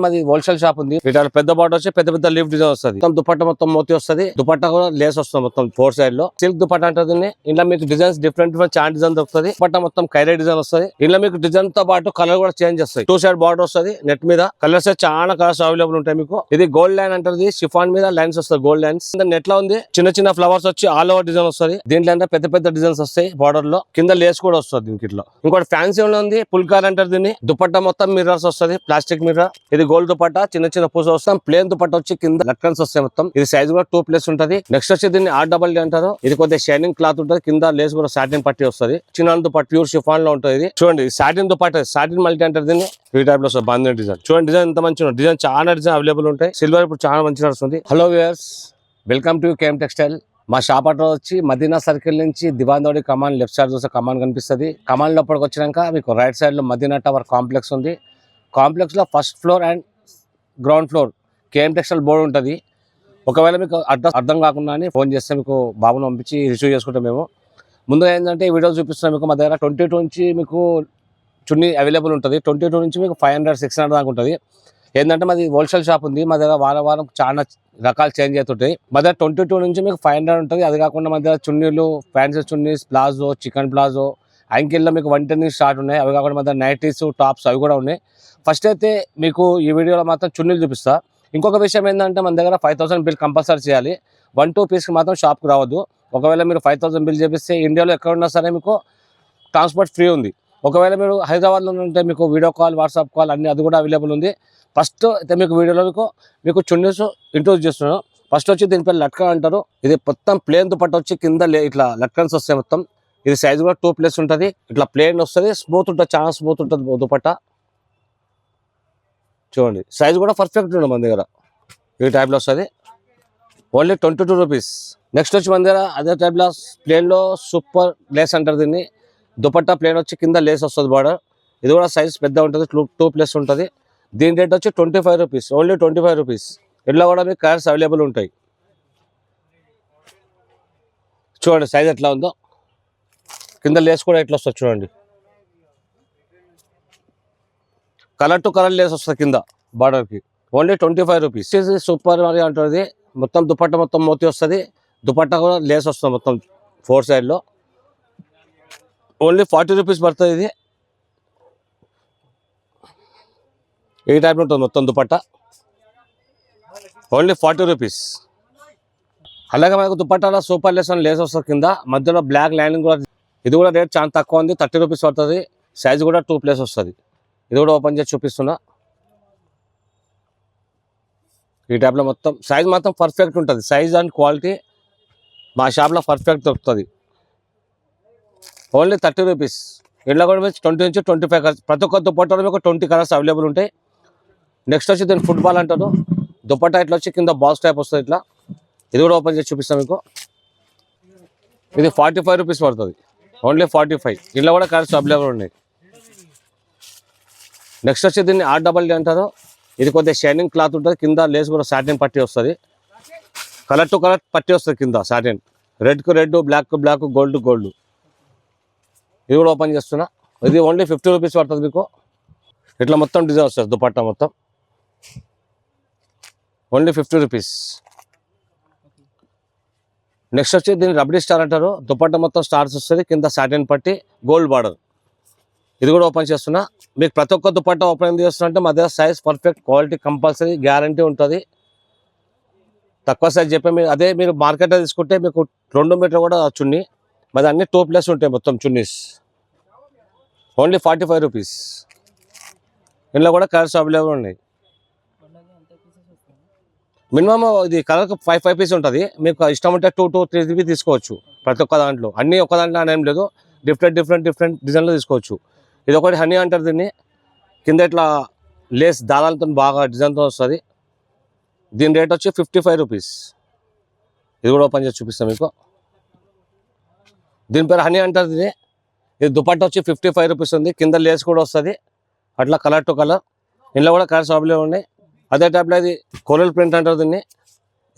మాది wholesale shop ఉంది. వీటి పెద్ద బాట వచ్చి పెద్ద పెద్ద లీఫ్ డిజైన్ వస్తుంది. మొత్తం దుపట్టా మొత్తం మోతి వస్తుంది. దుపట్టా కూడా లేస్ వస్తుంది మొత్తం 4 సైడ్ లో. సిల్క్ దుపట్టా అంటుంది. ఇంట్లో మీకు డిజైన్స్ డిఫరెంట్ చాంట్ డిజైన్ దొరుకుతుంది. దుపట్టా మొత్తం కైరే డిజైన్ వస్తుంది. ఇంట్లో మీకు డిజైన్ తో పాటు కలర్ కూడా చేంజ్ వస్తాయి. 2 సైడ్ బార్డర్ వస్తుంది. నెట్ మీద కలర్స్ చాలా కలర్స్ అవైలబుల్ ఉంటాయి మీకు. ఇది గోల్డ్ లైన్ అంటది. షిఫాన్ మీద లైన్స్ వస్తాయి. గోల్డ్ లైన్స్ నెట్ లో ఉంది. చిన్న చిన్న ఫ్లవర్స్ వచ్చి ఆల్ ఓవర్ డిజైన్ వస్తుంది. దీంట్లో అంటే పెద్ద పెద్ద డిజైన్స్ వస్తాయి. బార్డర్ లో కింద లేస్ కూడా వస్తుంది. దీంట్లో ఇంకోటి ఫ్యాన్సీ ఉంది. పుల్కార్ అంటారు దీన్ని. దుపట్టా మొత్తం మిర్రర్స్ వస్తుంది. Plastic mirror. ఇది గోల్డ్ దుపట్టా. చిన్న చిన్న పూస వస్తాం. ప్లేన్ దుపట్టా వచ్చి కింద లట్కన్స్ వస్తాయి మొత్తం. ఇది సైజ్ కూడా 2+ ఉంటది. నెక్స్ట్ వచ్చి దీన్ని RDD అంటారు. ఇది కొద్దిగా షైనింగ్ క్లాత్ ఉంటుంది. కింద లేస్ కూడా సాటిన్ పట్టి వస్తుంది. చిన్న దుపట్టా ప్యూర్ షిఫాన్ లో ఉంటుంది. ఇది చూడండి సాటిన్ దుపట్టా. సాటిన్ మల్టీ అంటారు దీన్ని. ఈ టైప్ లో వస్తుంది బంధన్ డిజైన్. చూడండి డిజైన్ ఎంత మంచిగా డిజైన్ చాలా డిజైన్ అవైలబుల్ ఉంటాయి. సిల్వర్ ఇప్పుడు చాలా మంచిగా వస్తుంది. Hello viewers, welcome to KM textile. మా షాప్ అడ్రస్ వచ్చి మదీనా సర్కిల్ నుంచి దివాన్దోడి కమాన్ లెఫ్ట్ సైడ్ చూస్తే కమాన్ కనిపిస్తుంది. కమాన్ లోపలికి వచ్చినాక మీకు రైట్ సైడ్ లో మదీనా టవర్ కాంప్లెక్స్ ఉంది. కాంప్లెక్స్ లో first floor and ground floor KM textile board ఉంటుంది. ఒకవేళ మీకు అడ్రస్ అర్థం కాకుండా ఫోన్ చేస్తే మీకు బాబును పంపించి రిసీవ్ చేసుకుంటాం మేము. ముందుగా ఏంటంటే ఈ వీడియో చూపిస్తున్నాం మీకు. మా దగ్గర 22 నుంచి మీకు చున్నీ అవైలబుల్ ఉంటుంది. 22 నుంచి మీకు 500-600 దాకా ఉంటుంది. ఏంటంటే మాది హోల్సేల్ షాప్ ఉంది. మా దగ్గర వారం చాలా రకాలు చేంజ్ అవుతుంటాయి. మా దగ్గర 22 నుంచి మీకు 500 ఉంటుంది. అది కాకుండా మా దగ్గర చున్నీలు, fancy chunnis, palazzo, chikan palazzo, యాంకిల్లో మీకు 110 నుంచి స్టార్ట్ ఉన్నాయి. అవి కాకుండా మా దగ్గర నైటీస్, టాప్స్ అవి కూడా ఉన్నాయి. ఫస్ట్ అయితే మీకు ఈ వీడియోలో మాత్రం చున్నీలు చూపిస్తా. ఇంకొక విషయం ఏంటంటే మన దగ్గర 5000 బిల్ కంపల్సరీ చేయాలి. 1-2 పీస్కి మాత్రం షాప్కి రావద్దు. ఒకవేళ మీరు 5000 బిల్ చేపిస్తే ఇండియాలో ఎక్కడ ఉన్నా సరే మీకు ట్రాన్స్పోర్ట్ ఫ్రీ ఉంది. ఒకవేళ మీరు హైదరాబాద్లో ఉంటే మీకు వీడియో కాల్, వాట్సాప్ కాల్ అన్ని అది కూడా అవైలబుల్ ఉంది. ఫస్ట్ అయితే మీకు వీడియోలో మీకు చున్నీస్ ఇంట్రొడ్యూస్ చేస్తున్నాను. ఫస్ట్ వచ్చి దీనిపై లట్కన్ అంటారు. ఇది మొత్తం ప్లేన్ దుపట్టా వచ్చి కింద ఇట్లా లట్కన్స్ వస్తాయి మొత్తం. ఇది సైజ్ కూడా 2+ ఉంటుంది. ఇట్లా ప్లేన్ వస్తుంది. స్మూత్ ఉంటుంది, చాలా స్మూత్ ఉంటుంది దుపట్టా. చూడండి సైజ్ కూడా పర్ఫెక్ట్ ఉంది మన దగ్గర. ఈ టైప్లో వస్తుంది. Only 22 rupees. నెక్స్ట్ వచ్చి మన దగ్గర అదే టైప్లో ప్లేన్లో సూపర్ లేస్ అంటారు దీన్ని. దుపట్టా ప్లేన్ వచ్చి కింద లేస్ వస్తుంది బార్డర్. ఇది కూడా సైజ్ పెద్ద ఉంటుంది. 2+ ఉంటుంది. దీని రేట్ వచ్చి 25 రూపీస్. Only 25 rupees. ఇట్లా కూడా మీకు కలర్స్ అవైలబుల్ ఉంటాయి. చూడండి సైజ్ ఎట్లా ఉందో. కింద లేస్ కూడా ఎట్లా వస్తుంది చూడండి. కలర్ టు కలర్ లేస్ వస్తుంది కింద బార్డర్కి. Only 25 rupees. సూపర్ మరి అంటుంది. మొత్తం దుపట్టా మొత్తం మోతి వస్తుంది. దుపట్టా కూడా లేస్ వస్తుంది మొత్తం 4 సైడ్లో. ఓన్లీ 40 రూపీస్ పడుతుంది. ఇది ఈ టైప్లో ఉంటుంది మొత్తం దుపట్టా. Only 40 rupees. అలాగే మనకు దుపట్టాలో సూపర్ లేస్ అని లేస్ వస్తుంది కింద. మధ్యలో బ్లాక్ లైనింగ్ కూడా. ఇది కూడా రేట్ చాలా తక్కువ ఉంది. 30 రూపీస్ పడుతుంది. సైజ్ కూడా 2+ వస్తుంది. ఇది కూడా ఓపెన్ చేసి చూపిస్తున్నా. ఈ టైప్లో మొత్తం సైజ్ మాత్రం పర్ఫెక్ట్ ఉంటుంది. సైజ్ అండ్ క్వాలిటీ మా షాప్లో పర్ఫెక్ట్ దొరుకుతుంది. Only 30 rupees. ఇంట్లో కూడా 20 నుంచి 25 కలర్స్. ప్రతి ఒక్క దుపట్టాలో మీకు 20 కలర్స్ అవైలబుల్ ఉంటాయి. నెక్స్ట్ వచ్చి దీన్ని ఫుట్బాల్ అంటారు. దుపట్టా ఇట్లా వచ్చి కింద బాక్స్ టైప్ వస్తుంది ఇట్లా. ఇది కూడా ఓపెన్ చేసి చూపిస్తాం మీకు. ఇది 45 రూపీస్ పడుతుంది. ఓన్లీ 45. ఇంట్లో కూడా కలర్స్ అవైలబుల్ ఉన్నాయి. నెక్స్ట్ వచ్చి దీన్ని RDD అంటారు. ఇది కొద్దిగా షైనింగ్ క్లాత్ ఉంటుంది. కింద లేస్ కూడా సాటిన్ పట్టి వస్తుంది. కలర్ టు కలర్ పట్టి వస్తుంది కింద సాటిన్. రెడ్కు red, black black, gold gold. ఇది కూడా ఓపెన్ చేస్తున్నా. ఇది ఓన్లీ 50 రూపీస్ పడుతుంది మీకు. ఇట్లా మొత్తం డిజైన్ వస్తుంది దుపట్టా మొత్తం. Only 50 rupees. నెక్స్ట్ వచ్చి దీన్ని రబడీ స్టార్ అంటారు. దుపట్టా మొత్తం స్టార్స్ వస్తుంది. కింద సాటిన్ పట్టి, గోల్డ్ బార్డర్. ఇది కూడా ఓపెన్ చేస్తున్నా. మీకు ప్రతి ఒక్క దుపట్టా ఓపెన్ చేస్తున్నా అంటే మా దగ్గర size perfect, quality compulsory, guarantee ఉంటుంది. తక్కువ సైజ్ చెప్పే అదే మీరు మార్కెట్లో తీసుకుంటే మీకు 2 మీటర్ కూడా చున్నీ. మరి అన్ని 2+ ఉంటాయి మొత్తం చున్నీస్. Only 45 rupees. ఇందులో కూడా కలర్స్ అవైలబుల్ ఉన్నాయి. మినిమం ఇది కలర్కి 5 పీస్ ఉంటుంది. మీకు ఇష్టం ఉంటే 2-3 తీసుకోవచ్చు ప్రతి ఒక్క దాంట్లో. అన్నీ ఒక దాంట్లో అనేం లేదు. డిఫరెంట్ డిజైన్లో తీసుకోవచ్చు. ఇది ఒకటి హనీ అంటారు దీన్ని. కింద ఇట్లా లేస్ దారాలతో బాగా డిజైన్తో వస్తుంది. దీని రేట్ వచ్చి 55 రూపీస్. ఇది కూడా ఓపెన్ చేసి చూపిస్తాం మీకు. దీని పేరు హనీ అంటారు దీన్ని. ఇది దుపట్టా వచ్చి 55 రూపీస్ ఉంది. కింద లేస్ కూడా వస్తుంది అట్లా కలర్ టు కలర్. ఇందులో కూడా కలర్స్ అవైలబుల్ ఉన్నాయి. అదే టైప్లో ఇది కోరల్ ప్రింట్ అంటారు దీన్ని.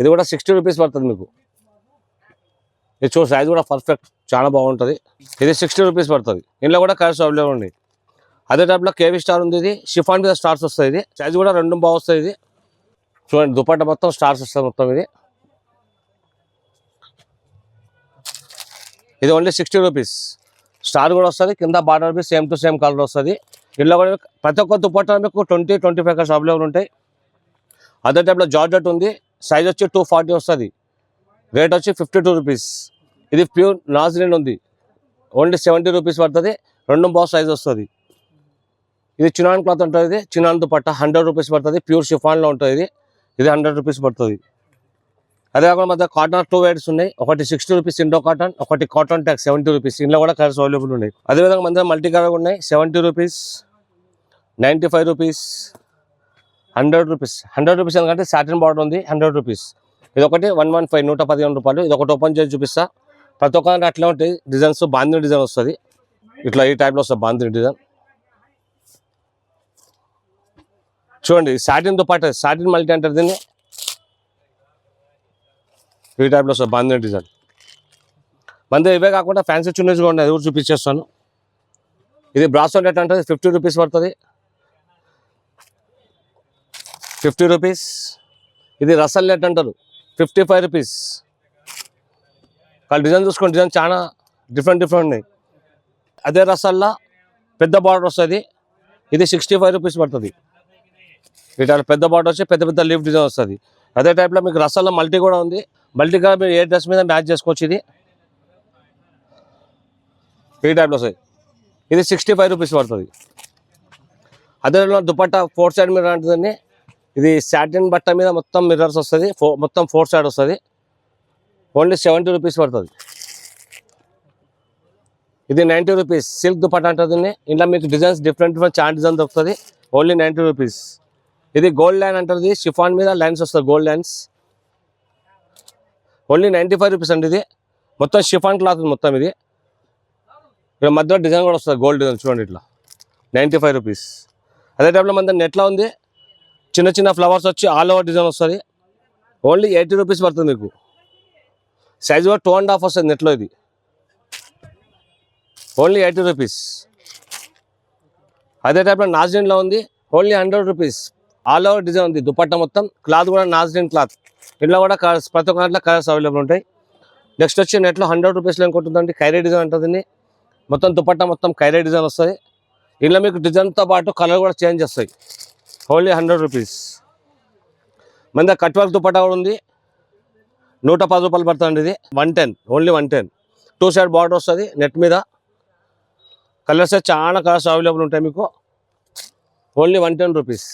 ఇది కూడా 60 రూపీస్ పడుతుంది మీకు. ఇది సైజ్ కూడా పర్ఫెక్ట్, చాలా బాగుంటుంది. ఇది 60 రూపీస్ పడుతుంది. ఇందులో కూడా కలర్స్ అవైలబుల్ ఉన్నాయి. అదే టైప్లో కేవీ స్టార్ ఉంది. ఇది షిఫాన్ మీద స్టార్స్ వస్తాయి. ఇది సైజ్ కూడా 2 బాగా వస్తాయి. ఇది చూడండి దుపట్టా మొత్తం స్టార్స్ వస్తుంది మొత్తం. ఇది ఓన్లీ 60 రూపీస్. స్టార్ కూడా వస్తుంది, కింద border piece same to same colour వస్తుంది. ఇందులో కూడా ప్రతి ఒక్క దుపట్టా మీకు 20-25 కలర్స్ అవైలబుల్ ఉంటాయి. అదే టైప్లో జార్జెట్ ఉంది, సైజ్ వచ్చి 240 వస్తుంది, రేట్ వచ్చి 52 రూపీస్. ఇది ప్యూర్ నాజ్రిన్ ఉంది, ఓన్లీ 70 రూపీస్ పడుతుంది. 2 బాక్స్ సైజ్ వస్తుంది. ఇది చినాన్ క్లాత్ ఉంటుంది. ఇది చినాన్ దుపట్టా 100 రూపీస్ పడుతుంది. ప్యూర్ షిఫాన్లో ఉంటుంది. ఇది 100 రూపీస్ పడుతుంది. అదే కాకుండా మధ్య కాటన్ 2 వైడ్స్ ఉన్నాయి. ఒకటి 60 రూపీస్ ఇండో కాటన్, ఒకటి కాటన్ ట్యాక్ 70 రూపీస్. ఇంట్లో కూడా కలర్స్ అవైలబుల్ ఉన్నాయి. అదేవిధంగా మన మల్టీ కలర్ ఉన్నాయి. 70 రూపీస్, 95 రూపీస్, 100 రూపీస్. 100 రూపీస్ ఎందుకంటే సాటిన్ బార్డర్ ఉంది. 100 రూపీస్. ఇది ఒకటి 115 115 రూపాయలు. ఇది ఒకటి ఓపెన్ చేసి చూపిస్తా. ప్రతి ఒక్క అట్లా ఉంటాయి డిజైన్స్. బాందిని డిజైన్ వస్తుంది, ఇట్లా ఈ టైప్లో వస్తుంది బాందిని డిజైన్. చూడండి సాటిన్ దుపట్టా, సాటిన్ మల్టీ అంటారు దీన్ని. ఈ టైప్లో వస్తుంది బాందిని డిజైన్. మన ఇవే కాకుండా ఫ్యాన్సీ చున్నీస్ కూడా ఉన్నాయి, అది కూడా చూపించేస్తాను. ఇది బ్రాస్లెట్ అంటే 50 రూపీస్ పడుతుంది. 50 రూపీస్. ఇది రసల్ నెట్ అంటారు, 55 రూపీస్. వాళ్ళు డిజైన్ చూసుకోండి, డిజైన్ చాలా డిఫరెంట్ ఉన్నాయి. అదే రసల్లా పెద్ద బార్డర్ వస్తుంది. ఇది 65 రూపీస్ పడుతుంది. ఇట్లా పెద్ద బార్డర్ వచ్చి పెద్ద పెద్ద లీఫ్ డిజైన్ వస్తుంది. అదే టైప్లో మీకు రసల్లో మల్టీ కూడా ఉంది. మల్టీగా మీరు ఏ డ్రెస్ మీద మ్యాచ్ చేసుకోవచ్చు. ఇది ఈ టైప్లో వస్తుంది. ఇది 65 రూపీస్ పడుతుంది. అదే దుపట్టా 4 సైడ్ మిర్రర్ అంటుందండి. ఇది సాటిన్ బట్ట మీద మొత్తం మిర్రర్స్ వస్తుంది, మొత్తం 4 సైడ్ వస్తుంది. ఓన్లీ 70 రూపీస్ పడుతుంది. ఇది 90 రూపీస్. సిల్క్ దుపట్టా అంటుంది. ఇంట్లో మీకు డిజైన్స్ డిఫరెంట్ చార్ట్ డిజైన్ దొరుకుతుంది. Only 90 rupees. ఇది గోల్డ్ లైన్ అంటుంది, షిఫాన్ మీద లైన్స్ వస్తుంది, గోల్డ్ లైన్స్. ఓన్లీ 95 రూపీస్ అండి. ఇది మొత్తం షిఫాన్ క్లాత్ మొత్తం. ఇది ఇక్కడ మధ్యలో డిజైన్ కూడా వస్తుంది, గోల్డ్ డిజైన్ చూడండి ఇట్లా. 95 రూపీస్. అదే టైప్లో మన నెట్లో ఉంది, చిన్న చిన్న ఫ్లవర్స్ వచ్చి ఆల్ ఓవర్ డిజైన్ వస్తుంది. ఓన్లీ 80 రూపీస్ పడుతుంది మీకు. సైజ్ కూడా 2.5 వస్తుంది నెట్లో. ఇది ఓన్లీ 80 రూపీస్. అదే టైప్లో నాజ్రిన్లో ఉంది, only 100 rupees. All over design ఉంది, దుపట్టా మొత్తం. క్లాత్ కూడా నాజ్రిన్ క్లాత్. ఇంట్లో కూడా కలర్స్, ప్రతి ఒక్క దాంట్లో కలర్స్ అవైలబుల్ ఉంటాయి. నెక్స్ట్ వచ్చి నెట్లో 100 రూపీస్లో ఇంకొంటుందండి, ఖైరీ డిజైన్ అంటుంది. మొత్తం దుపట్టా మొత్తం ఖైరీ డిజైన్ వస్తుంది. ఇంట్లో మీకు డిజైన్తో పాటు కలర్ కూడా చేంజ్ వస్తాయి. Only 100 rupees. మన దగ్గర కట్ వర్క్ దుపట్టా కూడా ఉంది, 110 రూపాయలు పడుతుంది. ఇది 110, ఓన్లీ 110. 2 సైడ్ బార్డర్ వస్తుంది నెట్ మీద. కలర్స్ చాలా కలర్స్ అవైలబుల్ ఉంటాయి మీకు. Only 110 rupees.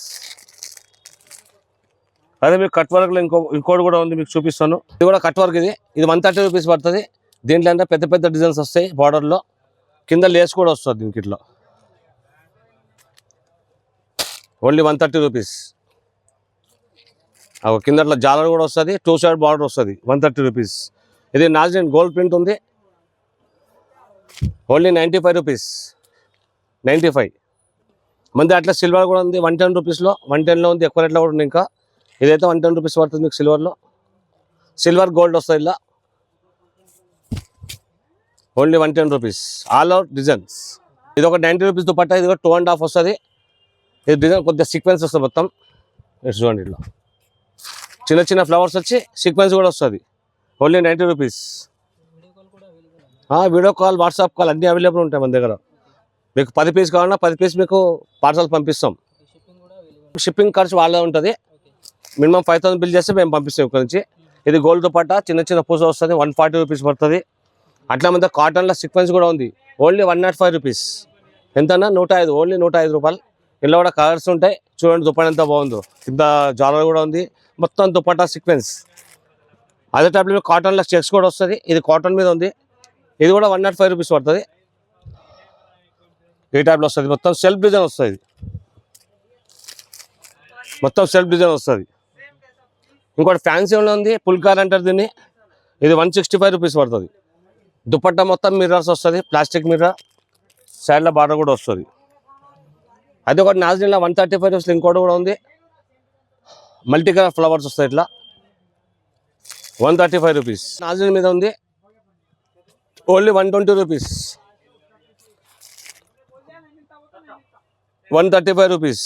అదే మీకు కట్ వర్క్లో ఇంకోటి కూడా ఉంది, మీకు చూపిస్తాను. ఇది కూడా కట్ వర్క్. ఇది 130 రూపీస్ పడుతుంది. దీంట్లో అంటే పెద్ద పెద్ద డిజైన్స్ వస్తాయి బార్డర్లో. కింద లేస్ కూడా వస్తుంది దీనికి ఇట్లా. Only 130 rupees. కింద అట్లా జాలర్ కూడా వస్తుంది, 2 సైడ్ బార్డర్ వస్తుంది. 130 రూపీస్. ఇది నాజ్రిన్ గోల్డ్ ప్రింట్ ఉంది. Only 95 rupees. 95. మంది అట్లా సిల్వర్ కూడా ఉంది 110 రూపీస్లో. 110లో ఉంది, ఎక్కువ రేట్లో కూడా ఉంది. ఇంకా ఇదైతే 110 రూపీస్ పడుతుంది మీకు సిల్వర్లో. సిల్వర్ గోల్డ్ వస్తుంది ఇలా. Only 110 rupees. All out designs. ఇది ఒక 90 రూపీస్ దుపట్టా. ఇది కూడా 2.5 వస్తుంది. ఇది డిజైన్ కొద్దిగా సీక్వెన్స్ వస్తుంది మొత్తం. చూడండి ఇట్లా చిన్న చిన్న ఫ్లవర్స్ వచ్చి సీక్వెన్స్ కూడా వస్తుంది. Only 90 rupees. Video call, WhatsApp call అన్నీ అవైలబుల్ ఉంటాయి మన దగ్గర. మీకు 10 పీస్ కావాలన్నా 10 పీస్ మీకు పార్సల్ పంపిస్తాం. షిప్పింగ్ ఖర్చు వాళ్ళే ఉంటుంది. మినిమం 5000 బిల్ చేస్తే మేము పంపిస్తాం ఇక్కడ నుంచి. ఇది గోల్డ్ దుపట్టా, చిన్న చిన్న పూస వస్తుంది. 140 రూపీస్ పడుతుంది. అట్లా మీద కాటన్లో సీక్వెన్స్ కూడా ఉంది. Only 105 rupees. ఎంతన్నా 105, ఓన్లీ 105 రూపాయలు. ఇందులో కూడా కలర్స్ ఉంటాయి. చూడండి దుపట్టా ఎంత బాగుందో. కింద జాలర్ కూడా ఉంది, మొత్తం దుపట్టా సీక్వెన్స్. అదే టైప్లో కాటన్లో చెక్స్ కూడా వస్తుంది. ఇది కాటన్ మీద ఉంది. ఇది కూడా 105 రూపీస్ పడుతుంది. ఈ టైప్లో వస్తుంది. మొత్తం సెల్ఫ్ డిజైన్ వస్తుంది. మొత్తం సెల్ఫ్ డిజైన్ వస్తుంది. ఇంకోటి ఫ్యాన్సీలో ఉంది, పుల్కార్ అంటారు దీన్ని. ఇది 165 రూపీస్ పడుతుంది. దుపట్టా మొత్తం మిర్రర్స్ వస్తుంది, ప్లాస్టిక్ మిర్రర్. సైడ్లో బార్డర్ కూడా వస్తుంది. అది ఒకటి నాజ్రిన్లో 135 రూపీస్. ఇంకోటి కూడా ఉంది, మల్టీ కలర్ ఫ్లవర్స్ వస్తాయి ఇట్లా. 135 రూపీస్. నాజ్రిన్ మీద ఉంది, ఓన్లీ 120 రూపీస్. 135 రూపీస్.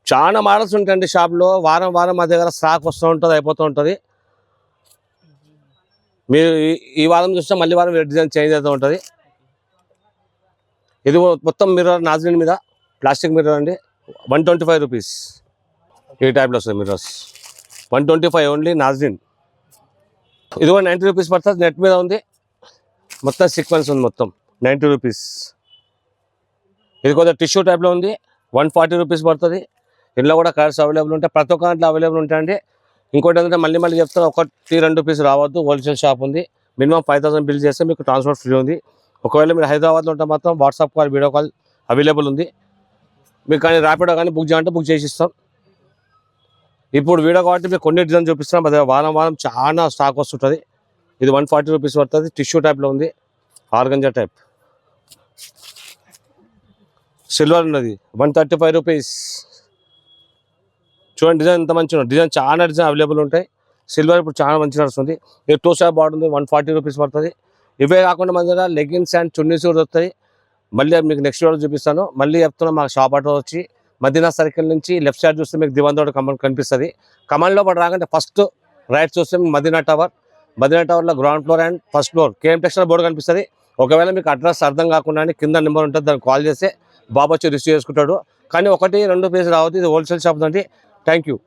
చాలా మోడల్స్ ఉంటాయండి షాప్లో. వారం వారం మా దగ్గర స్టాక్ వస్తూ ఉంటుంది, అయిపోతూ ఉంటుంది. మీరు ఈ వారం చూస్తే మళ్ళీ వారం డిజైన్ చేంజ్ అవుతూ ఉంటుంది. ఇది మొత్తం మిర్రర్ నాజ్రిన్ మీద ప్లాస్టిక్ మిర్రర్ అండి. 125 రూపీస్. ఈ టైప్లో వస్తుంది మిర్రర్స్. 125 ఓన్లీ నాజ్రిన్. ఇది కూడా 90 రూపీస్ పడుతుంది. నెట్ మీద ఉంది, మొత్తం సీక్వెన్స్ ఉంది, మొత్తం 90 రూపీస్. ఇది కొంచెం టిష్యూ టైప్లో ఉంది, 140 రూపీస్ పడుతుంది. ఇందులో కూడా కలర్స్ అవైలబుల్ ఉంటాయి, ప్రతి ఒక్క దాంట్లో అవైలబుల్ ఉంటాయండి. ఇంకోటి ఏంటంటే మళ్ళీ చెప్తాను, 1-2 పీస్ రావద్దు. హోల్సేల్ షాప్ ఉంది. మినిమం 5000 బిల్ చేస్తే మీకు ట్రాన్స్పోర్ట్ ఫ్రీ ఉంది. ఒకవేళ మీరు హైదరాబాద్లో ఉంటే మాత్రం WhatsApp call, video call available ఉంది. మీకు కానీ ర్యాపిడో కానీ బుక్ చేయాలంటే బుక్ చేసి ఇస్తాం. ఇప్పుడు వీడియో కాబట్టి మీకు కొన్ని డిజైన్ చూపిస్తున్నాం. అదే వారం చాలా స్టాక్ వస్తుంటుంది. ఇది 140 రూపీస్ పడుతుంది. టిష్యూ టైప్లో ఉంది, ఆర్గంజా టైప్. సిల్వర్ ఉన్నది 135 రూపీస్. చూడండి డిజైన్ ఎంత మంచిగా ఉంది. డిజైన్ చాలా డిజైన్ అవైలబుల్ ఉంటాయి. సిల్వర్ ఇప్పుడు చాలా మంచిగా నడుస్తుంది. ఇది 2 స్టార్ బార్డర్ ఉంది, 140 రూపీస్ పడుతుంది. ఇవే కాకుండా మన దగ్గర లెగ్గిన్స్ అండ్ చున్నీస్ కూడా వస్తాయి. మళ్ళీ మీకు నెక్స్ట్ వీడియో చూపిస్తాను. మళ్ళీ చెప్తున్నా, మా షాప్ అడ్రస్ వచ్చి మదీనా సర్కిల్ నుంచి లెఫ్ట్ సైడ్ చూస్తే మీకు దివాన్ రోడ్ కనిపిస్తుంది. కమాండ్లో పడి రాకంటే ఫస్ట్ రైట్ చూస్తే మీకు మదీనా టవర్లో ground floor and first floor KM textile board కనిపిస్తుంది. ఒకవేళ మీకు అడ్రస్ అర్థం కాకుండా కింద నెంబర్ ఉంటుంది, దానికి కాల్ చేస్తే బాబు వచ్చి రిసీవ్ చేసుకుంటాడు. కానీ 1-2 పీస్ రావద్దు. ఇది హోల్సేల్ షాప్ అండి. Thank you.